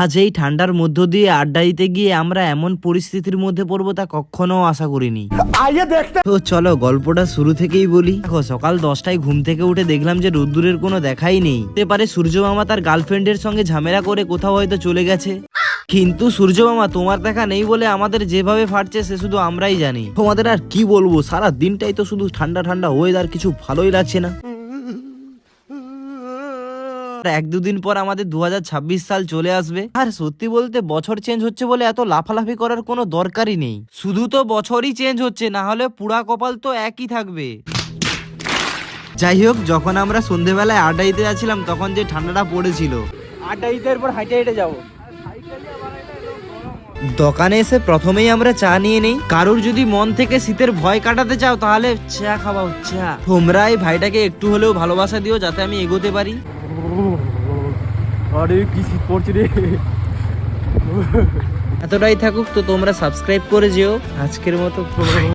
আজ এই ঠান্ডার মধ্য দিয়ে আড্ডা দিতে গিয়ে আমরা এমন পরিস্থিতির মধ্যে পড়বো তা কখনো আশা করিনি। তো চলো গল্পটা শুরু থেকেই বলি। দেখো, সকাল 10টায় ঘুম থেকে উঠে দেখলাম যে রোদ্দুরের কোনো দেখাই নেই। হতে পারে সূর্য মামা তার গার্লফ্রেন্ডের সঙ্গে ঝামেলা করে কোথাও হয়তো চলে গেছে। কিন্তু সূর্য মামা তোমার দেখা নেই বলে আমাদের যেভাবে ফাটছে সে শুধু আমরাই জানি। তোমাদের আর কি বলবো, সারা দিনটাই তো শুধু ঠান্ডা ঠান্ডা ওয়েদার, কিছু ভালোই লাগছে না। এক দুদিন পর আমাদের 2026 সাল চলে আসবে। আর সত্যি বলতে বছর চেঞ্জ হচ্ছে বলে এত লাফালাফি করার কোনো দরকারই নেই। শুধু তো বছরই চেঞ্জ হচ্ছে, না হলে পুরা কপাল তো একই থাকবে। যাই হোক, যখন আমরা সন্ধেবেলায় আড্ডা দিতে যাচ্ছিলাম তখন যে ঠান্ডাটা পড়েছিল, আড্ডা দিতে এরপর হাইটে হেঁটে যাবো। দোকানে এসে প্রথমেই আমরা চা নিয়ে নেই। কারোর যদি মন থেকে শীতের ভয় কাটাতে চাও তাহলে চা খাওয়া চা। তোমরা এই ভাইটাকে একটু হলেও ভালোবাসা দিও যাতে আমি এগোতে পারি। আরে কি শীত পড়ছে রে। এতটাই থাকুক, তো তোমরা সাবস্ক্রাইব করে যেও। আজকের মতো